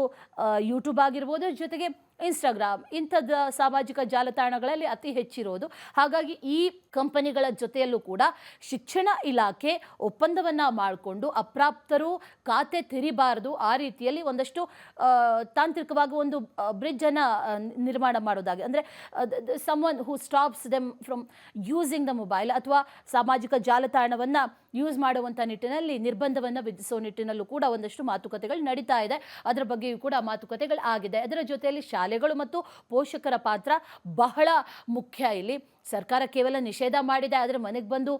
ಯೂಟ್ಯೂಬ್ ಆಗಿರ್ಬೋದು, ಜೊತೆಗೆ ಇನ್ಸ್ಟಾಗ್ರಾಮ್ ಇಂಥದ್ದು ಸಾಮಾಜಿಕ ಜಾಲತಾಣಗಳಲ್ಲಿ ಅತಿ ಹೆಚ್ಚಿರೋದು. ಹಾಗಾಗಿ ಈ ಕಂಪನಿಗಳ ಜೊತೆಯಲ್ಲೂ ಕೂಡ ಶಿಕ್ಷಣ ಇಲಾಖೆ ಒಪ್ಪಂದವನ್ನು ಮಾಡಿಕೊಂಡು ಅಪ್ರಾಪ್ತರು ಖಾತೆ ತೆರಿಬಾರದು, ಆ ರೀತಿಯಲ್ಲಿ ಒಂದಷ್ಟು ತಾಂತ್ರಿಕವಾಗಿ ಒಂದು ಬ್ರಿಡ್ಜನ್ನು ನಿರ್ಮಾಣ ಮಾಡೋದಾಗಿ, ಅಂದರೆ someone who stops them from using the mobile ಅಥವಾ ಸಾಮಾಜಿಕ ಜಾಲತಾಣವನ್ನು ಯೂಸ್ ಮಾಡುವಂಥ ನಿಟ್ಟಿನಲ್ಲಿ ನಿರ್ಬಂಧವನ್ನು ವಿಧಿಸೋ ನಿಟ್ಟಿನಲ್ಲೂ ಕೂಡ ಒಂದಷ್ಟು ಮಾತುಕತೆಗಳು ನಡೀತಾ ಇದೆ. ಅದರ ಬಗ್ಗೆಯೂ ಕೂಡ ಮಾತುಕತೆಗಳು ಆಗಿದೆ. ಅದರ ಜೊತೆಯಲ್ಲಿ ಶಾಲೆಗಳು ಮತ್ತು ಪೋಷಕರ ಪಾತ್ರ ಬಹಳ ಮುಖ್ಯ. ಇಲ್ಲಿ ಸರ್ಕಾರ ಕೇವಲ ನಿಷೇಧ ಮಾಡಿದೆ, ಆದರೆ ಮನೆಗೆ ಬಂದು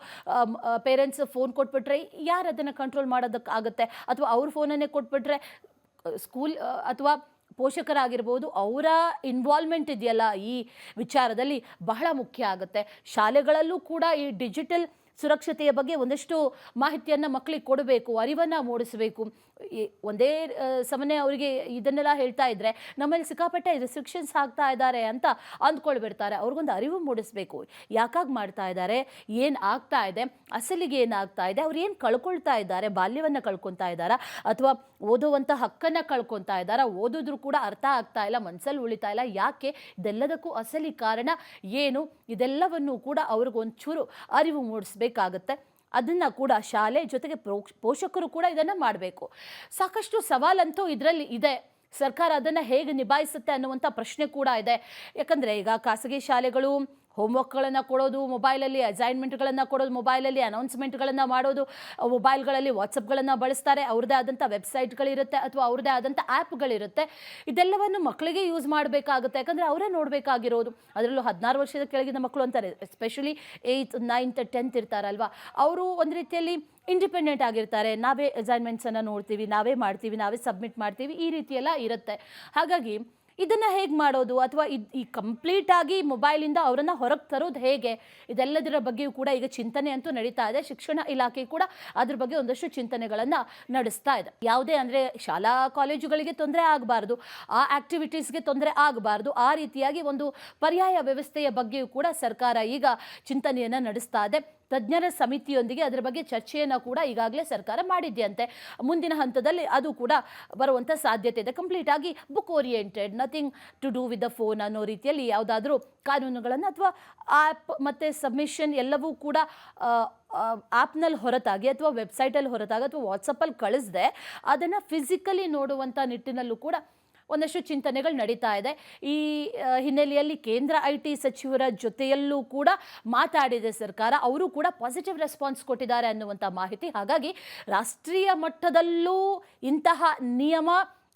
ಪೇರೆಂಟ್ಸ್ ಫೋನ್ ಕೊಟ್ಬಿಟ್ರೆ ಯಾರು ಅದನ್ನು ಕಂಟ್ರೋಲ್ ಮಾಡೋದಕ್ಕಾಗುತ್ತೆ? ಅಥವಾ ಅವ್ರ ಫೋನನ್ನೇ ಕೊಟ್ಬಿಟ್ರೆ ಸ್ಕೂಲ್ ಅಥವಾ ಪೋಷಕರಾಗಿರ್ಬೋದು, ಅವರ ಇನ್ವಾಲ್ವ್ಮೆಂಟ್ ಇದೆಯಲ್ಲ ಈ ವಿಚಾರದಲ್ಲಿ ಬಹಳ ಮುಖ್ಯ ಆಗುತ್ತೆ. ಶಾಲೆಗಳಲ್ಲೂ ಕೂಡ ಈ ಡಿಜಿಟಲ್ ಸುರಕ್ಷತೆಯ ಬಗ್ಗೆ ಒಂದಷ್ಟು ಮಾಹಿತಿಯನ್ನು ಮಕ್ಕಳಿಗೆ ಕೊಡಬೇಕು, ಅರಿವನ್ನು ಮೂಡಿಸಬೇಕು. ಒಂದೇ ಸಮನೆ ಅವರಿಗೆ ಇದನ್ನೆಲ್ಲ ಹೇಳ್ತಾ ಇದ್ದರೆ ನಮ್ಮಲ್ಲಿ ಸಿಕ್ಕಾಪಟ್ಟೆ ರೆಸ್ಟ್ರಿಕ್ಷನ್ಸ್ ಹಾಕ್ತಾ ಇದ್ದಾರೆ ಅಂತ ಅಂದ್ಕೊಳ್ಬಿಡ್ತಾರೆ. ಅವ್ರಿಗೊಂದು ಅರಿವು ಮೂಡಿಸಬೇಕು. ಯಾಕಾಗಿ ಮಾಡ್ತಾ ಇದ್ದಾರೆ, ಏನು ಆಗ್ತಾ ಇದೆ, ಅಸಲಿಗೆ ಏನಾಗ್ತಾ ಇದೆ, ಅವ್ರು ಏನು ಕಳ್ಕೊಳ್ತಾ ಇದ್ದಾರೆ, ಬಾಲ್ಯವನ್ನು ಕಳ್ಕೊತಾ ಇದ್ದಾರಾ ಅಥವಾ ಓದುವಂಥ ಹಕ್ಕನ್ನು ಕಳ್ಕೊತಾ ಇದ್ದಾರಾ, ಓದಿದ್ರು ಕೂಡ ಅರ್ಥ ಆಗ್ತಾ ಇಲ್ಲ, ಮನಸ್ಸಲ್ಲಿ ಉಳಿತಾ ಇಲ್ಲ, ಯಾಕೆ, ಇದೆಲ್ಲದಕ್ಕೂ ಅಸಲಿ ಕಾರಣ ಏನು, ಇದೆಲ್ಲವನ್ನು ಕೂಡ ಅವ್ರಿಗೊಂಚೂರು ಅರಿವು ಮೂಡಿಸ್ಬೇಕಾಗತ್ತೆ. ಅದನ್ನು ಕೂಡ ಶಾಲೆ ಜೊತೆಗೆ ಪೋಷಕರು ಕೂಡ ಇದನ್ನು ಮಾಡಬೇಕು. ಸಾಕಷ್ಟು ಸವಾಲಂತೂ ಇದರಲ್ಲಿ ಇದೆ. ಸರ್ಕಾರ ಅದನ್ನು ಹೇಗೆ ನಿಭಾಯಿಸುತ್ತೆ ಅನ್ನುವಂಥ ಪ್ರಶ್ನೆ ಕೂಡ ಇದೆ. ಯಾಕಂದರೆ ಈಗ ಖಾಸಗಿ ಶಾಲೆಗಳು ಹೋಮ್ವರ್ಕ್ಗಳನ್ನು ಕೊಡೋದು ಮೊಬೈಲಲ್ಲಿ, ಅಸೈನ್ಮೆಂಟ್ಗಳನ್ನು ಕೊಡೋದು ಮೊಬೈಲಲ್ಲಿ, ಅನೌನ್ಸ್ಮೆಂಟ್ಗಳನ್ನು ಮಾಡೋದು ಮೊಬೈಲ್ಗಳಲ್ಲಿ, ವಾಟ್ಸಪ್ಗಳನ್ನು ಬಳಸ್ತಾರೆ, ಅವ್ರದ್ದೇ ಆದಂಥ ವೆಬ್ಸೈಟ್ಗಳಿರುತ್ತೆ ಅಥವಾ ಅವ್ರದ್ದೇ ಆದಂಥ ಆ್ಯಪ್ಗಳಿರುತ್ತೆ. ಇದೆಲ್ಲವನ್ನು ಮಕ್ಕಳಿಗೆ ಯೂಸ್ ಮಾಡಬೇಕಾಗುತ್ತೆ, ಯಾಕಂದರೆ ಅವರೇ ನೋಡಬೇಕಾಗಿರೋದು. ಅದರಲ್ಲೂ 16 ವರ್ಷದ ಕೆಳಗಿನ ಮಕ್ಕಳು ಅಂತಾರೆ, ಎಸ್ಪೆಷಲಿ 8th, 9th, 10th ಇರ್ತಾರಲ್ವ, ಅವರು ಒಂದು ರೀತಿಯಲ್ಲಿ ಇಂಡಿಪೆಂಡೆಂಟ್ ಆಗಿರ್ತಾರೆ. ನಾವೇ ಅಸೈನ್ಮೆಂಟ್ಸನ್ನು ನೋಡ್ತೀವಿ, ನಾವೇ ಮಾಡ್ತೀವಿ, ನಾವೇ ಸಬ್ಮಿಟ್ ಮಾಡ್ತೀವಿ, ಈ ರೀತಿಯೆಲ್ಲ ಇರುತ್ತೆ. ಹಾಗಾಗಿ ಇದನ್ನು ಹೇಗೆ ಮಾಡೋದು ಅಥವಾ ಈ ಕಂಪ್ಲೀಟಾಗಿ ಮೊಬೈಲಿಂದ ಅವರನ್ನು ಹೊರಗೆ ತರೋದು ಹೇಗೆ, ಇದೆಲ್ಲದರ ಬಗ್ಗೆಯೂ ಕೂಡ ಈಗ ಚಿಂತನೆ ಅಂತೂ ನಡೀತಾ ಇದೆ. ಶಿಕ್ಷಣ ಇಲಾಖೆ ಕೂಡ ಅದ್ರ ಬಗ್ಗೆ ಒಂದಷ್ಟು ಚಿಂತನೆಗಳನ್ನು ನಡೆಸ್ತಾ ಇದೆ. ಯಾವುದೇ ಅಂದರೆ ಶಾಲಾ ಕಾಲೇಜುಗಳಿಗೆ ತೊಂದರೆ ಆಗಬಾರ್ದು, ಆ ಆ್ಯಕ್ಟಿವಿಟೀಸ್ಗೆ ತೊಂದರೆ ಆಗಬಾರ್ದು, ಆ ರೀತಿಯಾಗಿ ಒಂದು ಪರ್ಯಾಯ ವ್ಯವಸ್ಥೆಯ ಬಗ್ಗೆಯೂ ಕೂಡ ಸರ್ಕಾರ ಈಗ ಚಿಂತನೆಯನ್ನು ನಡೆಸ್ತಾ ಇದೆ. ತಜ್ಞರ ಸಮಿತಿಯೊಂದಿಗೆ ಅದರ ಬಗ್ಗೆ ಚರ್ಚೆಯನ್ನು ಕೂಡ ಈಗಾಗಲೇ ಸರ್ಕಾರ ಮಾಡಿದೆಯಂತೆ. ಮುಂದಿನ ಹಂತದಲ್ಲಿ ಅದು ಕೂಡ ಬರುವಂಥ ಸಾಧ್ಯತೆ ಇದೆ. ಕಂಪ್ಲೀಟಾಗಿ book oriented, nothing to do with the phone ಅನ್ನೋ ರೀತಿಯಲ್ಲಿ ಯಾವುದಾದ್ರೂ ಕಾನೂನುಗಳನ್ನು ಅಥವಾ ಆ್ಯಪ್ ಮತ್ತು ಸಬ್ಮಿಷನ್ ಎಲ್ಲವೂ ಕೂಡ ಆ್ಯಪ್ನಲ್ಲಿ ಹೊರತಾಗಿ ಅಥವಾ ವೆಬ್ಸೈಟಲ್ಲಿ ಹೊರತಾಗಿ ಅಥವಾ ವಾಟ್ಸಪ್ಪಲ್ಲಿ ಕಳಿಸ್ದೆ ಅದನ್ನು ಫಿಸಿಕಲಿ ನೋಡುವಂಥ ನಿಟ್ಟಿನಲ್ಲೂ ಕೂಡ ಒಂದಷ್ಟು ಚಿಂತನೆಗಳು ನಡೀತಾ ಇದೆ. ಈ ಹಿನ್ನೆಲೆಯಲ್ಲಿ ಕೇಂದ್ರ IT ಸಚಿವರ ಜೊತೆಯಲ್ಲೂ ಕೂಡ ಮಾತಾಡಿದೆ ಸರ್ಕಾರ. ಅವರು ಕೂಡ ಪಾಸಿಟಿವ್ ರೆಸ್ಪಾನ್ಸ್ ಕೊಟ್ಟಿದ್ದಾರೆ ಅನ್ನುವಂಥ ಮಾಹಿತಿ. ಹಾಗಾಗಿ ರಾಷ್ಟ್ರೀಯ ಮಟ್ಟದಲ್ಲೂ ಇಂತಹ ನಿಯಮ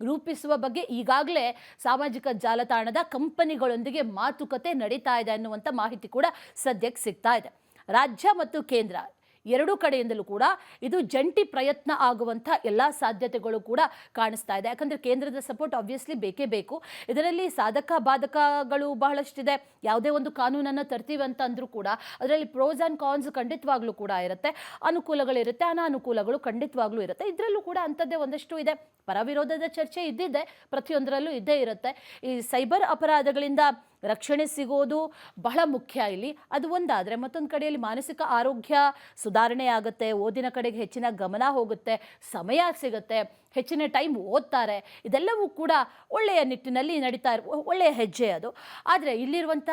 ರೂಪಿಸುವ ಬಗ್ಗೆ ಈಗಾಗಲೇ ಸಾಮಾಜಿಕ ಜಾಲತಾಣದ ಕಂಪನಿಗಳೊಂದಿಗೆ ಮಾತುಕತೆ ನಡೀತಾ ಇದೆ ಅನ್ನುವಂಥ ಮಾಹಿತಿ ಕೂಡ ಸದ್ಯಕ್ಕೆ ಸಿಗ್ತಾ ಇದೆ. ರಾಜ್ಯ ಮತ್ತು ಕೇಂದ್ರ ಎರಡೂ ಕಡೆಯಿಂದಲೂ ಕೂಡ ಇದು ಜಂಟಿ ಪ್ರಯತ್ನ ಆಗುವಂಥ ಎಲ್ಲ ಸಾಧ್ಯತೆಗಳು ಕೂಡ ಕಾಣಿಸ್ತಾ ಇದೆ. ಯಾಕಂದರೆ ಕೇಂದ್ರದ ಸಪೋರ್ಟ್ ಆಬ್ವಿಯಸ್ಲಿ ಬೇಕೇ ಬೇಕು. ಇದರಲ್ಲಿ ಸಾಧಕ ಬಾಧಕಗಳು ಬಹಳಷ್ಟಿದೆ. ಯಾವುದೇ ಒಂದು ಕಾನೂನನ್ನು ತರ್ತೀವಿ ಅಂತ ಅಂದರೂ ಕೂಡ ಅದರಲ್ಲಿ ಪ್ರೋಸ್ ಆ್ಯಂಡ್ ಕಾನ್ಸ್ ಖಂಡಿತವಾಗ್ಲೂ ಕೂಡ ಇರುತ್ತೆ, ಅನುಕೂಲಗಳಿರುತ್ತೆ, ಅನಾನುಕೂಲಗಳು ಖಂಡಿತವಾಗ್ಲೂ ಇರುತ್ತೆ. ಇದರಲ್ಲೂ ಕೂಡ ಅಂಥದ್ದೇ ಒಂದಷ್ಟು ಇದೆ. ಪರವಿರೋಧದ ಚರ್ಚೆ ಇದ್ದಿದೆ, ಪ್ರತಿಯೊಂದರಲ್ಲೂ ಇದ್ದೇ ಇರುತ್ತೆ. ಈ ಸೈಬರ್ ಅಪರಾಧಗಳಿಂದ ರಕ್ಷಣೆ ಸಿಗೋದು ಬಹಳ ಮುಖ್ಯ ಇಲ್ಲಿ. ಅದು ಒಂದಾದರೆ ಮತ್ತೊಂದು ಕಡೆಯಲ್ಲಿ ಮಾನಸಿಕ ಆರೋಗ್ಯ ಸುಧಾರಣೆ ಆಗುತ್ತೆ, ಓದಿನ ಕಡೆಗೆ ಹೆಚ್ಚಿನ ಗಮನ ಹೋಗುತ್ತೆ, ಸಮಯ ಸಿಗುತ್ತೆ, ಹೆಚ್ಚಿನ ಟೈಮ್ ಓದ್ತಾರೆ. ಇದೆಲ್ಲವೂ ಕೂಡ ಒಳ್ಳೆಯ ನಿಟ್ಟಿನಲ್ಲಿ ನಡೀತಾ ಒಳ್ಳೆಯ ಹೆಜ್ಜೆ ಅದು. ಆದರೆ ಇಲ್ಲಿರುವಂಥ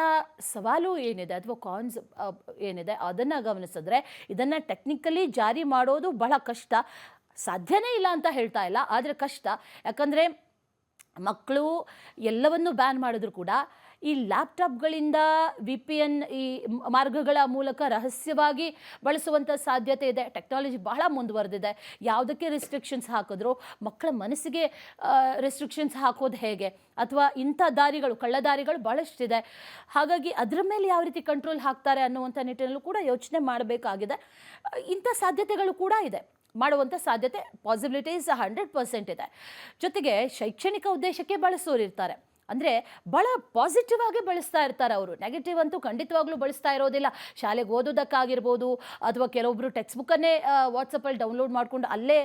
ಸವಾಲು ಏನಿದೆ ಅಥವಾ ಕಾನ್ಸ್ ಏನಿದೆ ಅದನ್ನು ಗಮನಿಸಿದ್ರೆ ಇದನ್ನು ಟೆಕ್ನಿಕಲಿ ಜಾರಿ ಮಾಡೋದು ಬಹಳ ಕಷ್ಟ. ಸಾಧ್ಯನೇ ಇಲ್ಲ ಅಂತ ಹೇಳ್ತಾ ಇಲ್ಲ, ಆದರೆ ಕಷ್ಟ. ಯಾಕಂದರೆ ಮಕ್ಕಳು ಎಲ್ಲವನ್ನು ಬ್ಯಾನ್ ಮಾಡಿದ್ರು ಕೂಡ ಈ ಲ್ಯಾಪ್ಟಾಪ್ಗಳಿಂದ VPN ಈ ಮಾರ್ಗಗಳ ಮೂಲಕ ರಹಸ್ಯವಾಗಿ ಬಳಸುವಂಥ ಸಾಧ್ಯತೆ ಇದೆ. ಟೆಕ್ನಾಲಜಿ ಬಹಳ ಮುಂದುವರೆದಿದೆ. ಯಾವುದಕ್ಕೆ ರೆಸ್ಟ್ರಿಕ್ಷನ್ಸ್ ಹಾಕಿದ್ರು ಮಕ್ಕಳ ಮನಸ್ಸಿಗೆ ರೆಸ್ಟ್ರಿಕ್ಷನ್ಸ್ ಹಾಕೋದು ಹೇಗೆ, ಅಥವಾ ಇಂಥ ದಾರಿಗಳು, ಕಳ್ಳದಾರಿಗಳು ಭಾಳಷ್ಟಿದೆ. ಹಾಗಾಗಿ ಅದರ ಮೇಲೆ ಯಾವ ರೀತಿ ಕಂಟ್ರೋಲ್ ಹಾಕ್ತಾರೆ ಅನ್ನುವಂಥ ನಿಟ್ಟಿನಲ್ಲೂ ಕೂಡ ಯೋಚನೆ ಮಾಡಬೇಕಾಗಿದೆ. ಇಂಥ ಸಾಧ್ಯತೆಗಳು ಕೂಡ ಇದೆ. ಮಾಡುವಂಥ ಸಾಧ್ಯತೆ ಪಾಸಿಬಿಲಿಟೀಸ್ 100% ಇದೆ. ಜೊತೆಗೆ ಶೈಕ್ಷಣಿಕ ಉದ್ದೇಶಕ್ಕೆ ಬಳಸೋರಿರ್ತಾರೆ. ಅಂದರೆ ಭಾಳ ಪಾಸಿಟಿವ್ ಆಗಿ ಬಳಸ್ತಾ ಇರ್ತಾರೆ ಅವರು. ನೆಗೆಟಿವ್ ಅಂತೂ ಖಂಡಿತವಾಗ್ಲೂ ಬಳಸ್ತಾ ಇರೋದಿಲ್ಲ. ಶಾಲೆಗೆ ಓದೋದಕ್ಕಾಗಿರ್ಬೋದು, ಅಥವಾ ಕೆಲವೊಬ್ಬರು ಟೆಕ್ಸ್ಟ್ ಬುಕ್ಕನ್ನೇ ವಾಟ್ಸಪ್ಪಲ್ಲಿ ಡೌನ್ಲೋಡ್ ಮಾಡಿಕೊಂಡು ಅಲ್ಲೇ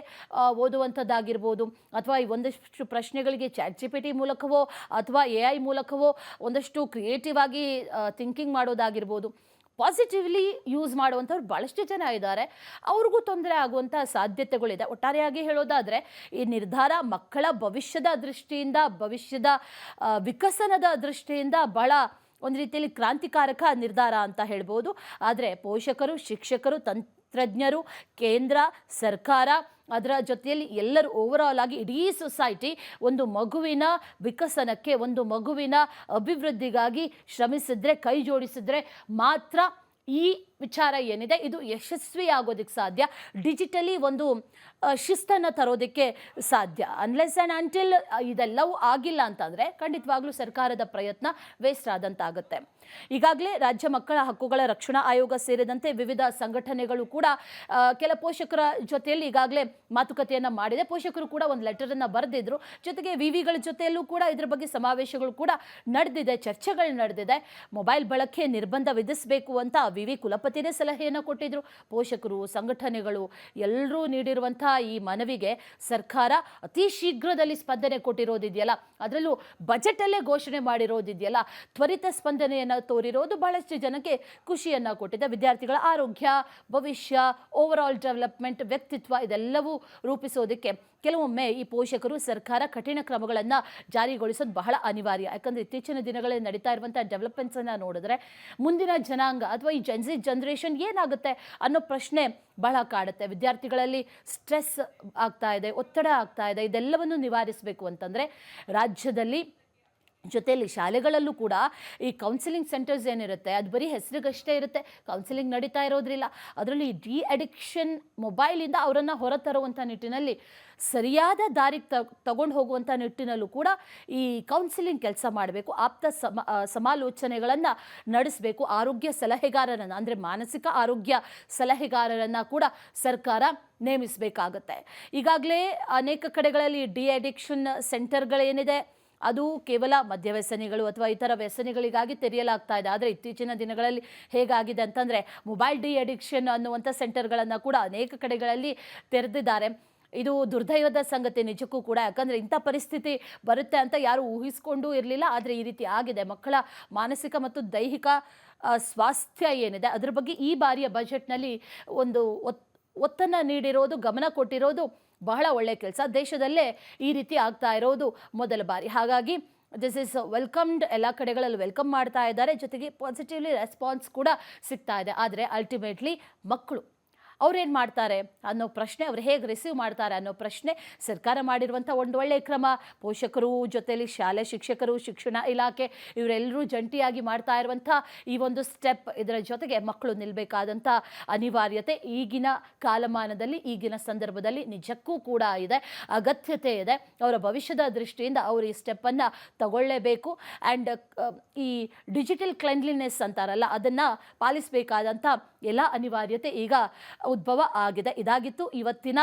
ಓದುವಂಥದ್ದಾಗಿರ್ಬೋದು, ಅಥವಾ ಈ ಒಂದಷ್ಟು ಪ್ರಶ್ನೆಗಳಿಗೆ ChatGPT ಮೂಲಕವೋ ಅಥವಾ AI ಮೂಲಕವೋ ಒಂದಷ್ಟು ಕ್ರಿಯೇಟಿವ್ ಆಗಿ ಥಿಂಕಿಂಗ್ ಮಾಡೋದಾಗಿರ್ಬೋದು. ಪಾಸಿಟಿವ್ಲಿ ಯೂಸ್ ಮಾಡುವಂಥವ್ರು ಭಾಳಷ್ಟು ಜನ ಇದ್ದಾರೆ. ಅವ್ರಿಗೂ ತೊಂದರೆ ಆಗುವಂಥ ಸಾಧ್ಯತೆಗಳಿದೆ. ಒಟ್ಟಾರೆಯಾಗಿ ಹೇಳೋದಾದರೆ ಈ ನಿರ್ಧಾರ ಮಕ್ಕಳ ಭವಿಷ್ಯದ ದೃಷ್ಟಿಯಿಂದ, ಭವಿಷ್ಯದ ವಿಕಸನದ ದೃಷ್ಟಿಯಿಂದ ಭಾಳ ಒಂದು ರೀತಿಯಲ್ಲಿ ಕ್ರಾಂತಿಕಾರಕ ನಿರ್ಧಾರ ಅಂತ ಹೇಳ್ಬೋದು. ಆದರೆ ಪೋಷಕರು, ಶಿಕ್ಷಕರು, ತಂತ್ರಜ್ಞರು, ಕೇಂದ್ರ ಸರ್ಕಾರ, ಅದರ ಜೊತೆಯಲ್ಲಿ ಎಲ್ಲರೂ ಓವರಾಲ್ ಆಗಿ ಇಡೀ ಸೊಸೈಟಿ ಒಂದು ಮಗುವಿನ ವಿಕಸನಕ್ಕೆ, ಒಂದು ಮಗುವಿನ ಅಭಿವೃದ್ಧಿಗಾಗಿ ಶ್ರಮಿಸಿದ್ರೆ, ಕೈ ಜೋಡಿಸಿದ್ರೆ ಮಾತ್ರ ಈ ವಿಚಾರ ಏನಿದೆ ಇದು ಯಶಸ್ವಿ ಆಗೋದಕ್ಕೆ ಸಾಧ್ಯ. ಡಿಜಿಟಲಿ ಒಂದು ಶಿಸ್ತನ್ನು ತರೋದಕ್ಕೆ ಸಾಧ್ಯ. ಅನ್ಲೆಸ್ ಆ್ಯಂಡ್ ಅಂಟಿಲ್ ಇದೆಲ್ಲವೂ ಆಗಿಲ್ಲ ಅಂತಂದರೆ ಖಂಡಿತವಾಗ್ಲೂ ಸರ್ಕಾರದ ಪ್ರಯತ್ನ ವೇಸ್ಟ್ ಆದಂತಾಗುತ್ತೆ. ಈಗಾಗಲೇ ರಾಜ್ಯ ಮಕ್ಕಳ ಹಕ್ಕುಗಳ ರಕ್ಷಣಾ ಆಯೋಗ ಸೇರಿದಂತೆ ವಿವಿಧ ಸಂಘಟನೆಗಳು ಕೂಡ ಕೆಲ ಪೋಷಕರ ಜೊತೆಯಲ್ಲಿ ಈಗಾಗಲೇ ಮಾತುಕತೆಯನ್ನು ಮಾಡಿದೆ. ಪೋಷಕರು ಕೂಡ ಒಂದು ಲೆಟರನ್ನು ಬರೆದಿದ್ರು. ಜೊತೆಗೆ ವಿವಿಗಳ ಜೊತೆಯಲ್ಲೂ ಕೂಡ ಇದ್ರ ಬಗ್ಗೆ ಸಮಾವೇಶಗಳು ಕೂಡ ನಡೆದಿದೆ, ಚರ್ಚೆಗಳು ನಡೆದಿದೆ. ಮೊಬೈಲ್ ಬಳಕೆ ನಿರ್ಬಂಧ ವಿಧಿಸಬೇಕು ಅಂತ ವಿವಿ ಕುಲಪತಿನೇ ಸಲಹೆಯನ್ನು ಕೊಟ್ಟಿದ್ರು. ಪೋಷಕರು, ಸಂಘಟನೆಗಳು ಎಲ್ಲರೂ ನೀಡಿರುವಂಥ ಈ ಮನವಿಗೆ ಸರ್ಕಾರ ಅತಿ ಶೀಘ್ರದಲ್ಲಿ ಸ್ಪಂದನೆ ಕೊಟ್ಟಿರೋದಿದೆಯಲ್ಲ, ಅದರಲ್ಲೂ ಬಜೆಟಲ್ಲೇ ಘೋಷಣೆ ಮಾಡಿರೋದಿದೆಯಲ್ಲ, ತ್ವರಿತ ಸ್ಪಂದನೆಯನ್ನು ತೋರಿರೋದು ಬಹಳಷ್ಟು ಜನಕ್ಕೆ ಖುಷಿಯನ್ನು ಕೊಟ್ಟಿದೆ. ವಿದ್ಯಾರ್ಥಿಗಳ ಆರೋಗ್ಯ, ಭವಿಷ್ಯ, ಓವರ್ ಡೆವಲಪ್ಮೆಂಟ್, ವ್ಯಕ್ತಿತ್ವ ಇದೆಲ್ಲವೂ ರೂಪಿಸೋದಕ್ಕೆ ಕೆಲವೊಮ್ಮೆ ಈ ಪೋಷಕರು, ಸರ್ಕಾರ ಕಠಿಣ ಕ್ರಮಗಳನ್ನು ಜಾರಿಗೊಳಿಸೋದು ಬಹಳ ಅನಿವಾರ್ಯ. ಯಾಕಂದರೆ ಇತ್ತೀಚಿನ ದಿನಗಳಲ್ಲಿ ನಡೀತಾ ಇರುವಂಥ ಡೆವಲಪ್ಮೆಂಟ್ಸನ್ನು ನೋಡಿದ್ರೆ ಮುಂದಿನ ಜನಾಂಗ ಅಥವಾ ಈ ಜನ್ಸಿ ಜನ್ರೇಷನ್ ಏನಾಗುತ್ತೆ ಅನ್ನೋ ಪ್ರಶ್ನೆ ಬಹಳ ಕಾಡುತ್ತೆ. ವಿದ್ಯಾರ್ಥಿಗಳಲ್ಲಿ ಸ್ಟ್ರೆಸ್ ಆಗ್ತಾ ಇದೆ, ಒತ್ತಡ ಆಗ್ತಾ ಇದೆ. ಇದೆಲ್ಲವನ್ನು ನಿವಾರಿಸಬೇಕು ಅಂತಂದರೆ ರಾಜ್ಯದಲ್ಲಿ ಜೊತೆಯಲ್ಲಿ ಶಾಲೆಗಳಲ್ಲೂ ಕೂಡ ಈ ಕೌನ್ಸಿಲಿಂಗ್ ಸೆಂಟರ್ಸ್ ಏನಿರುತ್ತೆ ಅದು ಬರೀ ಹೆಸರಿಗಷ್ಟೇ ಇರುತ್ತೆ, ಕೌನ್ಸಿಲಿಂಗ್ ನಡೀತಾ ಇರೋದ್ರಿಲ್ಲ. ಅದರಲ್ಲಿ ಡಿ ಅಡಿಕ್ಷನ್ ಮೊಬೈಲಿಂದ ಅವರನ್ನು ಹೊರತರುವಂಥ ನಿಟ್ಟಿನಲ್ಲಿ, ಸರಿಯಾದ ದಾರಿಗೆ ತಗೊಂಡು ಹೋಗುವಂಥ ನಿಟ್ಟಿನಲ್ಲೂ ಕೂಡ ಈ ಕೌನ್ಸಿಲಿಂಗ್ ಕೆಲಸ ಮಾಡಬೇಕು. ಆಪ್ತ ಸಮಾಲೋಚನೆಗಳನ್ನು ನಡೆಸಬೇಕು. ಆರೋಗ್ಯ ಸಲಹೆಗಾರರನ್ನು, ಅಂದರೆ ಮಾನಸಿಕ ಆರೋಗ್ಯ ಸಲಹೆಗಾರರನ್ನು ಕೂಡ ಸರ್ಕಾರ ನೇಮಿಸಬೇಕಾಗತ್ತೆ. ಈಗಾಗಲೇ ಅನೇಕ ಕಡೆಗಳಲ್ಲಿ ಡಿ ಅಡಿಕ್ಷನ್ ಸೆಂಟರ್ಗಳೇನಿದೆ ಅದು ಕೇವಲ ಮದ್ಯವ್ಯಸನಿಗಳು ಅಥವಾ ಇತರ ವ್ಯಸನಿಗಳಿಗಾಗಿ ತೆರೆಯಲಾಗ್ತಾ ಇದೆ. ಆದರೆ ಇತ್ತೀಚಿನ ದಿನಗಳಲ್ಲಿ ಹೇಗಾಗಿದೆ ಅಂತಂದರೆ ಮೊಬೈಲ್ ಡಿ ಅಡಿಕ್ಷನ್ ಅನ್ನುವಂಥ ಸೆಂಟರ್ಗಳನ್ನು ಕೂಡ ಅನೇಕ ಕಡೆಗಳಲ್ಲಿ ತೆರೆದಿದ್ದಾರೆ. ಇದು ದುರ್ದೈವದ ಸಂಗತಿ ನಿಜಕ್ಕೂ ಕೂಡ. ಯಾಕಂದರೆ ಇಂಥ ಪರಿಸ್ಥಿತಿ ಬರುತ್ತೆ ಅಂತ ಯಾರು ಊಹಿಸ್ಕೊಂಡೂ ಇರಲಿಲ್ಲ. ಆದರೆ ಈ ರೀತಿ ಆಗಿದೆ. ಮಕ್ಕಳ ಮಾನಸಿಕ ಮತ್ತು ದೈಹಿಕ ಸ್ವಾಸ್ಥ್ಯ ಏನಿದೆ ಅದರ ಬಗ್ಗೆ ಈ ಬಾರಿಯ ಬಜೆಟ್ನಲ್ಲಿ ಒಂದು ಒತ್ತನ್ನು ನೀಡಿರೋದು, ಗಮನ ಕೊಟ್ಟಿರೋದು ಬಹಳ ಒಳ್ಳೆಯ ಕೆಲಸ. ದೇಶದಲ್ಲೇ ಈ ರೀತಿ ಆಗ್ತಾ ಇರೋದು ಮೊದಲ ಬಾರಿ. ಹಾಗಾಗಿ ದಿಸ್ ಈಸ್ ವೆಲ್ಕಮ್ಡ್. ಎಲ್ಲ ಕಡೆಗಳಲ್ಲಿ ವೆಲ್ಕಮ್ ಮಾಡ್ತಾ ಇದ್ದಾರೆ. ಜೊತೆಗೆ ಪಾಸಿಟಿವ್ಲಿ ರೆಸ್ಪಾನ್ಸ್ ಕೂಡ ಸಿಗ್ತಾ ಇದೆ. ಆದರೆ ಅಲ್ಟಿಮೇಟ್ಲಿ ಮಕ್ಕಳು ಅವ್ರೇನು ಮಾಡ್ತಾರೆ ಅನ್ನೋ ಪ್ರಶ್ನೆ, ಅವ್ರು ಹೇಗೆ ರಿಸೀವ್ ಮಾಡ್ತಾರೆ ಅನ್ನೋ ಪ್ರಶ್ನೆ, ಸರ್ಕಾರ ಮಾಡಿರುವಂಥ ಒಂದು ಒಳ್ಳೆಯ ಕ್ರಮ, ಪೋಷಕರು ಜೊತೆಯಲ್ಲಿ ಶಾಲೆ ಶಿಕ್ಷಕರು, ಶಿಕ್ಷಣ ಇಲಾಖೆ ಇವರೆಲ್ಲರೂ ಜಂಟಿಯಾಗಿ ಮಾಡ್ತಾ ಇರುವಂಥ ಈ ಒಂದು ಸ್ಟೆಪ್, ಇದರ ಜೊತೆಗೆ ಮಕ್ಕಳು ನಿಲ್ಲಬೇಕಾದಂಥ ಅನಿವಾರ್ಯತೆ ಈಗಿನ ಕಾಲಮಾನದಲ್ಲಿ, ಈಗಿನ ಸಂದರ್ಭದಲ್ಲಿ ನಿಜಕ್ಕೂ ಕೂಡ ಇದೆ, ಅಗತ್ಯತೆ ಇದೆ. ಅವರ ಭವಿಷ್ಯದ ದೃಷ್ಟಿಯಿಂದ ಅವರು ಈ ಸ್ಟೆಪ್ಪನ್ನು ತಗೊಳ್ಳೇಬೇಕು. ಆ್ಯಂಡ್ ಈ ಡಿಜಿಟಲ್ ಕ್ಲೆನ್ಲಿನೆಸ್ ಅಂತಾರಲ್ಲ, ಅದನ್ನು ಪಾಲಿಸಬೇಕಾದಂಥ ಎಲ್ಲ ಅನಿವಾರ್ಯತೆ ಈಗ ಉದ್ಭವ ಆಗಿದೆ. ಇದಾಗಿತ್ತು ಇವತ್ತಿನ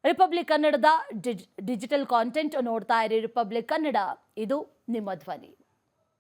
ರಿಪಬ್ಲಿಕ್ ಕನ್ನಡದ ಡಿಜಿಟಲ್ ಕಾಂಟೆಂಟ್. ನೋಡ್ತಾ ಇರಿ ರಿಪಬ್ಲಿಕ್ ಕನ್ನಡ, ಇದು ನಿಮ್ಮ ಧ್ವನಿ.